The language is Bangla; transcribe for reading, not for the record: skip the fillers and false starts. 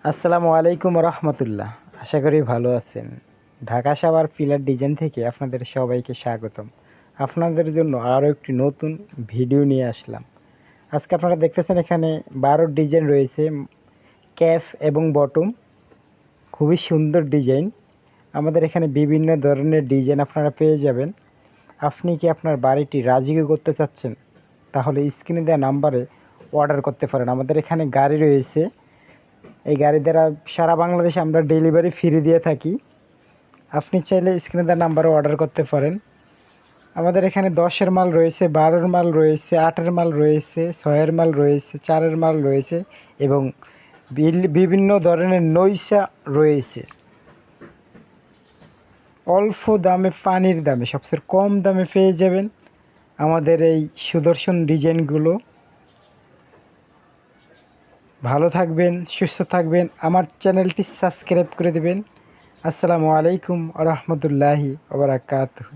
আসসালামু আলাইকুম রহমতুল্লাহ। আশা করি ভালো আছেন। ঢাকা সাভার পিলার ডিজাইন থেকে আপনাদের সবাইকে স্বাগতম। আপনাদের জন্য আরও একটি নতুন ভিডিও নিয়ে আসলাম। আজকে আপনারা দেখতেছেন এখানে 12 ডিজাইন রয়েছে, ক্যাফ এবং বটম। খুবই সুন্দর ডিজাইন। আমাদের এখানে বিভিন্ন ধরনের ডিজাইন আপনারা পেয়ে যাবেন। আপনি কি আপনার বাড়িটি রাজিকে করতে চাচ্ছেন, তাহলে স্ক্রিনে দেওয়া নাম্বারে অর্ডার করতে পারেন। আমাদের এখানে গাড়ি রয়েছে, এই গাড়ি দ্বারা সারা বাংলাদেশে আমরা ডেলিভারি ফ্রি দিয়ে থাকি। আপনি চাইলে স্ক্রিনে দেওয়া নাম্বারে অর্ডার করতে পারেন। আমাদের এখানে 10-এর মাল রয়েছে, 12-এর মাল রয়েছে, 8-এর মাল রয়েছে, 6-এর মাল রয়েছে, 4-এর মাল রয়েছে এবং বিভিন্ন ধরনের নৈশা রয়েছে। অল্প দামে, পানির দামে, সবচেয়ে কম দামে পেয়ে যাবেন আমাদের এই সুদর্শন ডিজাইনগুলো। ভালো থাকবেন, সুস্থ থাকবেন, আমার চ্যানেলটি সাবস্ক্রাইব করে দেবেন। আসসালামু আলাইকুম ওয়া রাহমাতুল্লাহি ওয়া বারাকাতুহু।